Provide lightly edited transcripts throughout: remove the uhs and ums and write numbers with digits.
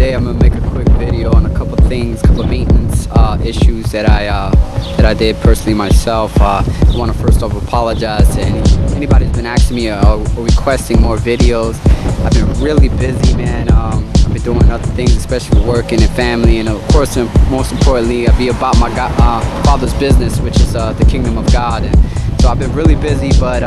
today I'm gonna make a quick video on a couple things, couple maintenance issues that I did personally myself. I want to first off apologize to anybody who's been asking me or requesting more videos. I've been really busy, man. I've been doing other things, especially working and family, and of course, and most importantly, I be about my Father's business, which is the kingdom of God. And so I've been really busy, but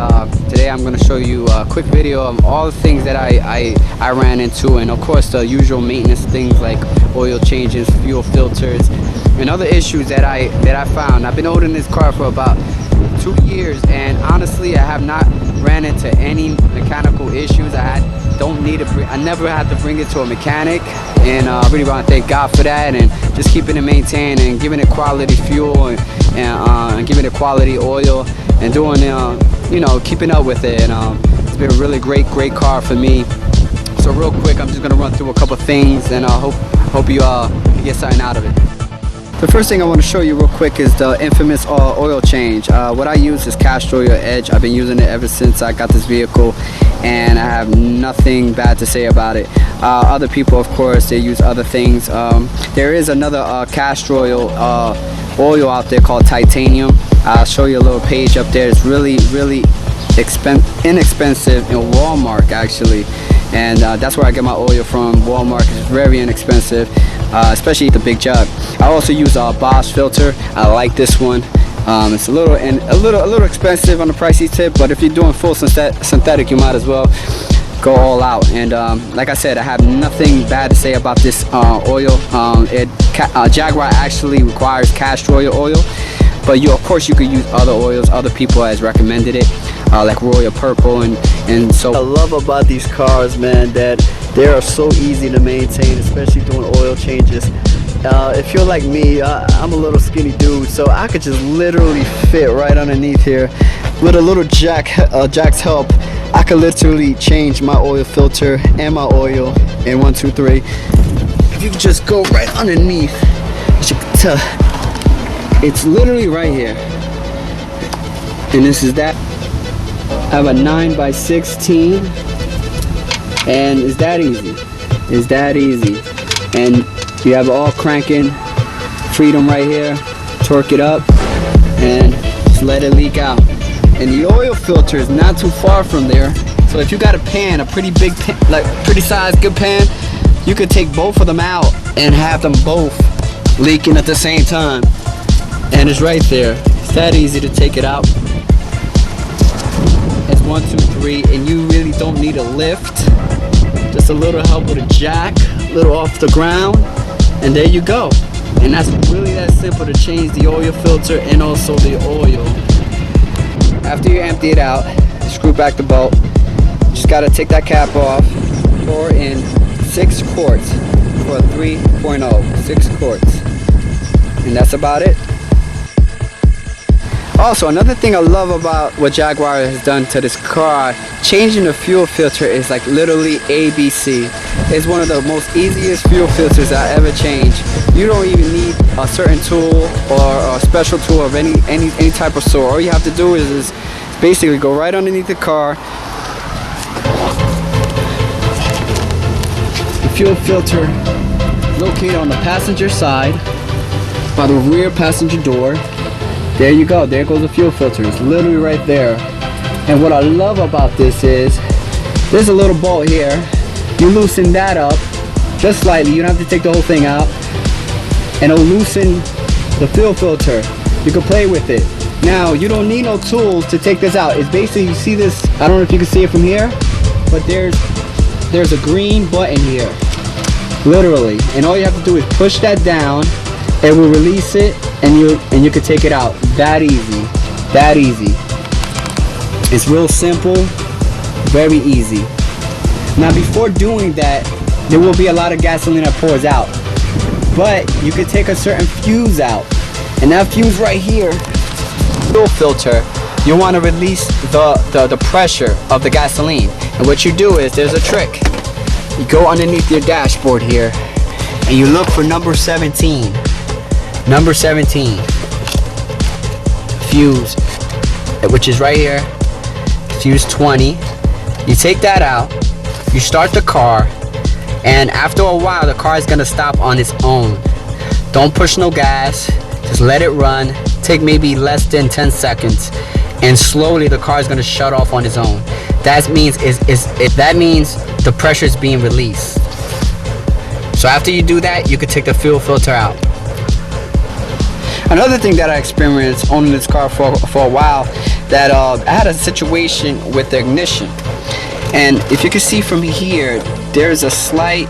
today I'm going to show you a quick video of all the things that I ran into, and of course the usual maintenance things like oil changes, fuel filters, and other issues that I found. I've been holding this car for about 2 years, and honestly I have not ran into any mechanical issues. I never had to bring it to a mechanic, and I really want to thank God for that, and just keeping it maintained and giving it quality fuel and giving it quality oil and doing keeping up with it. And it's been a really great car for me. So real quick, I'm just gonna run through a couple things, and I hope you get something out of it. The first thing I want to show you real quick is the infamous oil change. What I use is Castor Oil Edge. I've been using it ever since I got this vehicle, and I have nothing bad to say about it. Other people, of course, they use other things. There is another Castor Oil oil out there called Titanium. I'll show you a little page up there. It's really inexpensive in Walmart actually, and that's where I get my oil from. Walmart is very inexpensive, especially the big jug. I also use a Bosch filter. I like this one. It's a little expensive on the pricey tip, but if you're doing full synthetic, you might as well go all out. And like I said, I have nothing bad to say about this oil. Jaguar actually requires castor oil, but of course you could use other oils. Other people has recommended it, like Royal Purple, and so. I love about these cars, man, that they are so easy to maintain, especially doing oil changes. If you're like me, I'm a little skinny dude, so I could just literally fit right underneath here with a little jack's help. I could literally change my oil filter and my oil in 1, 2, 3. If you could just go right underneath, as you can tell, it's literally right here. And this is that. I have a 9x16, and it's that easy. It's that easy. And you have all cranking freedom right here. Torque it up and just let it leak out. And the oil filter is not too far from there, so if you got a pan, a pretty big pan, like pretty sized good pan, you could take both of them out and have them both leaking at the same time. And it's right there. It's that easy to take it out. It's 1, 2, 3, and you really don't need a lift. Just a little help with a jack, a little off the ground, and there you go. And that's really that simple to change the oil filter and also the oil. After you empty it out, screw back the bolt. Just gotta take that cap off. Pour in 6 quarts for a 3.0. 6 quarts. And that's about it. Also, another thing I love about what Jaguar has done to this car, changing the fuel filter is like literally ABC. It's one of the most easiest fuel filters I ever changed. You don't even need a certain tool or a special tool of any type of sort. All you have to do is basically go right underneath the car. The fuel filter located on the passenger side by the rear passenger door. There you go, there goes the fuel filter. It's literally right there. And what I love about this is there's a little bolt here. You loosen that up just slightly. You don't have to take the whole thing out, and it'll loosen the fuel filter. You can play with it. Now you don't need no tools to take this out. It's basically, you see this, I don't know if you can see it from here, but there's a green button here, literally, and all you have to do is push that down. It will release it, and you can take it out. That easy. That easy. It's real simple, very easy. Now before doing that, there will be a lot of gasoline that pours out, but you can take a certain fuse out, and that fuse right here, fuel filter, you want to release the pressure of the gasoline. And what you do is, there's a trick. You go underneath your dashboard here, and you look for number 17. Number 17 fuse, which is right here, fuse 20. You take that out, you start the car, and after a while the car is gonna stop on its own. Don't push no gas, just let it run. Take maybe less than 10 seconds, and slowly the car is gonna shut off on its own. That means that means the pressure is being released. So after you do that, you can take the fuel filter out. Another thing that I experienced owning this car for a while, that I had a situation with the ignition. And if you can see from here, there's a slight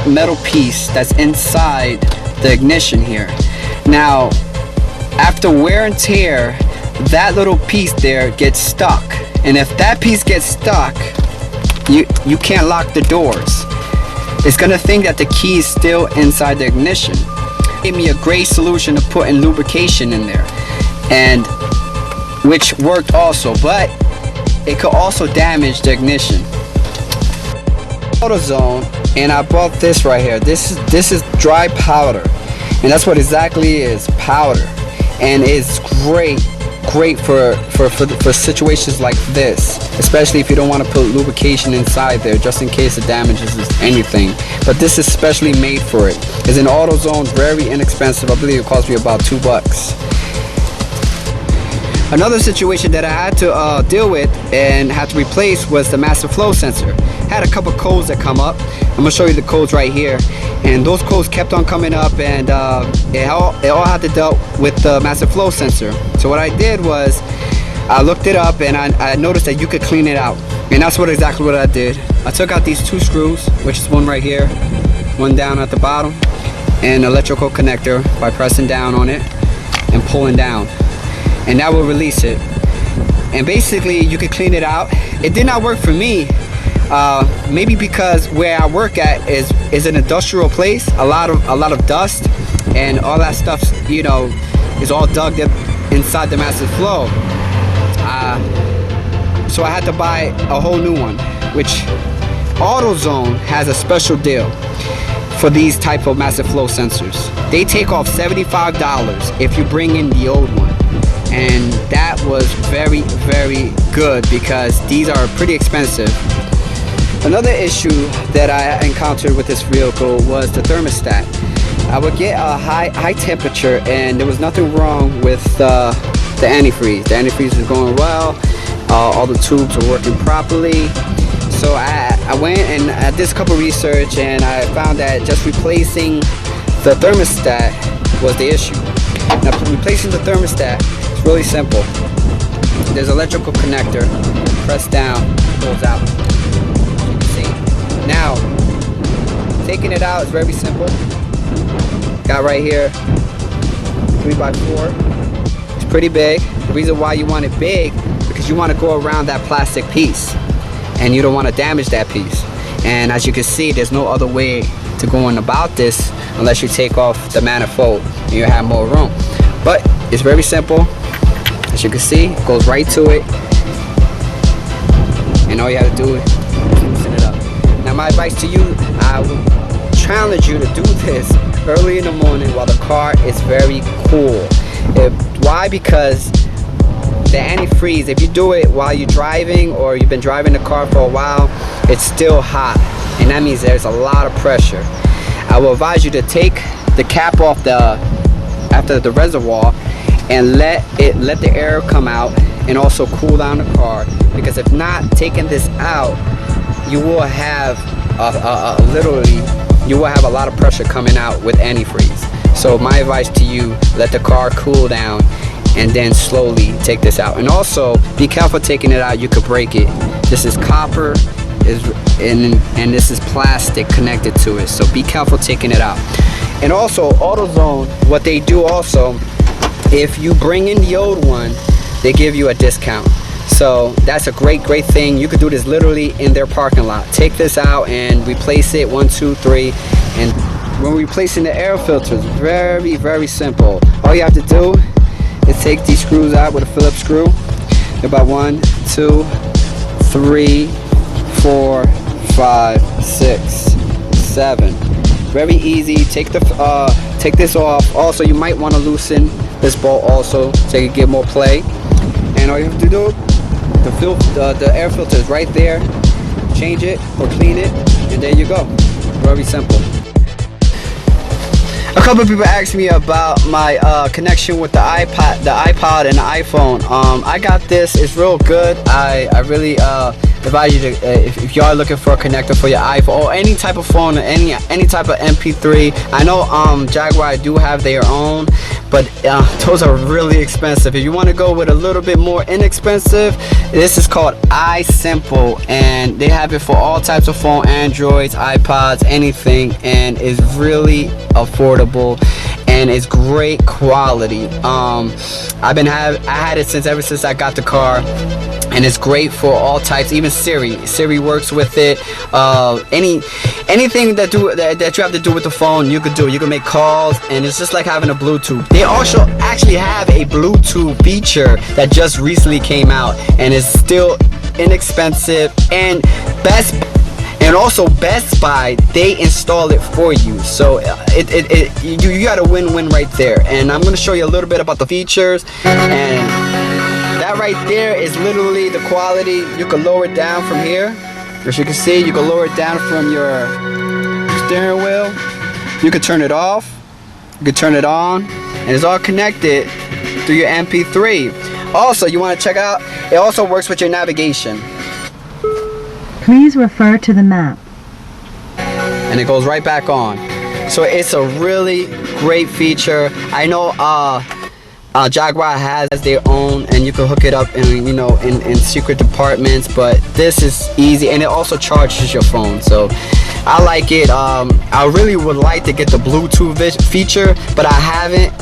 metal piece that's inside the ignition here. Now, after wear and tear, that little piece there gets stuck. And if that piece gets stuck, you can't lock the doors. It's gonna think that the key is still inside the ignition. It gave me a great solution to put in lubrication in there, and which worked also, but it could also damage the ignition. AutoZone, and I bought this right here. This is dry powder, and that's what exactly is, powder, and it's great for situations like this, especially if you don't want to put lubrication inside there just in case it damages anything. But this is specially made for it. It's an AutoZone, very inexpensive. I believe it cost me about $2. Another situation that I had to deal with and had to replace was the master flow sensor. Had a couple codes that come up. I'm gonna show you the codes right here, and those codes kept on coming up, and it all had to deal with the master flow sensor. So what I did was I looked it up, and I noticed that you could clean it out, and that's exactly what I did. I took out these two screws, which is one right here, one down at the bottom, and an electrical connector by pressing down on it and pulling down, and that will release it. And basically you could clean it out. It did not work for me, maybe because where I work at is an industrial place, a lot of dust and all that stuff, you know, is all dug up inside the master flow. So I had to buy a whole new one, which AutoZone has a special deal for these type of master flow sensors. They take off $75 if you bring in the old one. And that was very, very good because these are pretty expensive. Another issue that I encountered with this vehicle was the thermostat. I would get a high temperature, and there was nothing wrong with the antifreeze. The antifreeze was going well. All the tubes were working properly. So I went and I did a couple research, and I found that just replacing the thermostat was the issue. Now, replacing the thermostat is really simple. There's an electrical connector. Press down, it goes out. You can see. Now, taking it out is very simple. Got right here 3x4. It's pretty big. The reason why you want it big, because you want to go around that plastic piece, and you don't want to damage that piece. And as you can see, there's no other way to go on about this unless you take off the manifold and you have more room. But it's very simple. As you can see, it goes right to it, and all you have to do is loosen it up. Now my advice to you, I would challenge you to do this early in the morning while the car is very cool. Why? Because the antifreeze, if you do it while you're driving or you've been driving the car for a while, it's still hot, and that means there's a lot of pressure. I will advise you to take the cap off after the reservoir and let the air come out and also cool down the car, because if not, taking this out, you will have literally you will have a lot of pressure coming out with antifreeze. So my advice to you, let the car cool down and then slowly take this out. And also be careful taking it out, you could break it. This is copper, and this is plastic connected to it, so be careful taking it out. And also AutoZone, what they do also, if you bring in the old one, they give you a discount. So that's a great thing. You could do this literally in their parking lot. Take this out and replace it 1, 2, 3. And when replacing the air filters, very simple. All you have to do is take these screws out with a Phillips screw. About 1, 2, 3, 4, 5, 6, 7. Very easy. Take this off. Also, you might want to loosen this bolt also so you can get more play. And all you have to do, the air filter is right there. Change it or clean it, and there you go. very simple. A couple of people asked me about my connection with the iPod and the iPhone. I got this. It's real good. I really advise you to, if you are looking for a connector for your iPhone or any type of phone or any type of MP3. I know Jaguar do have their own, but those are really expensive. If you want to go with a little bit more inexpensive, this is called iSimple, and they have it for all types of phone, Androids, iPods, anything, and it's really affordable and it's great quality. I had it ever since I got the car, and it's great for all types. Even Siri works with it. Anything that you have to do with the phone, you could do. You can make calls, and it's just like having a Bluetooth. They also actually have a Bluetooth feature that just recently came out, and it's still inexpensive. And also Best Buy, they install it for you, so you got a win-win right there. And I'm going to show you a little bit about the features, and that right there is literally the quality. You can lower it down from here. As you can see, you can lower it down from your steering wheel. You can turn it off, you can turn it on, and it's all connected through your MP3. Also, you want to check out, it also works with your navigation. Please refer to the map. And it goes right back on. So it's a really great feature. I know Jaguar has their own, and you can hook it up in secret departments, but this is easy, and it also charges your phone. So I like it. I really would like to get the Bluetooth feature, but I haven't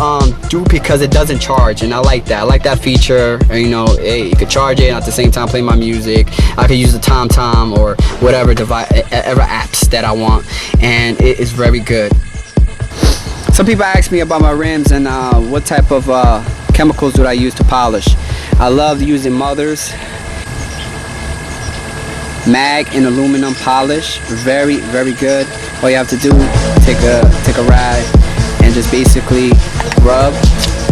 due because it doesn't charge, and I like that. I like that feature. You could charge it and at the same time play my music. I could use the TomTom or whatever device, apps that I want, and it is very good. Some people ask me about my rims and what type of chemicals do I use to polish. I love using Mother's mag and aluminum polish. Very, very good. All you have to do, take a rag and just basically rub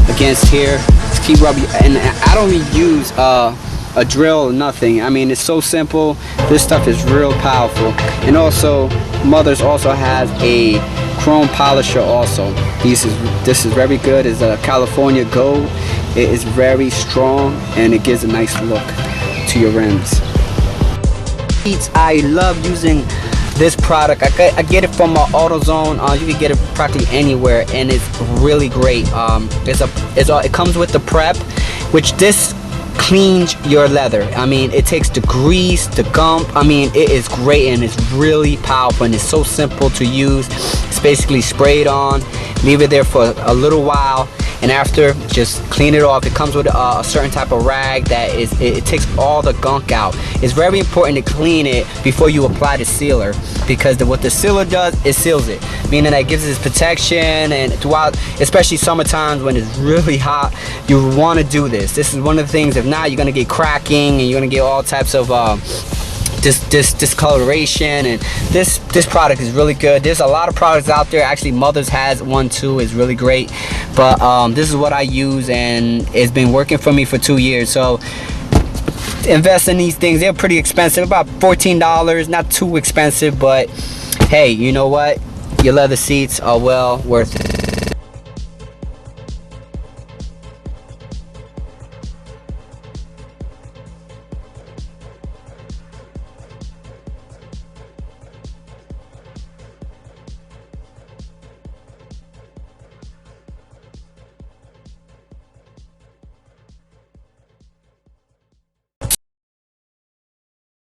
against here. Just keep rubbing, and I don't even use a drill or nothing. I mean, it's so simple. This stuff is real powerful. And also, Mother's also has a chrome polisher also. This is very good. It's a California Gold. It is very strong, and it gives a nice look to your rims. I love using this product. I get it from AutoZone. You can get it practically anywhere, and it's really great. It comes with the prep, which this cleans your leather. I mean, it takes the grease, the gump. I mean, it is great, and it's really powerful, and it's so simple to use. It's basically sprayed on, leave it there for a little while, and after, just clean it off. It comes with a certain type of rag that it takes all the gunk out. It's very important to clean it before you apply the sealer, because what the sealer does, it seals it, meaning that it gives it protection. And throughout, especially summertime when it's really hot, you want to do this. This is one of the things. If not, you're gonna get cracking, and you're gonna get all types of discoloration. And this product is really good. There's a lot of products out there. Actually, Mother's has one too. It's really great, but this is what I use, and it's been working for me for 2 years. So invest in these things. They're pretty expensive, about $14. Not too expensive, but hey, you know what, your leather seats are well worth it.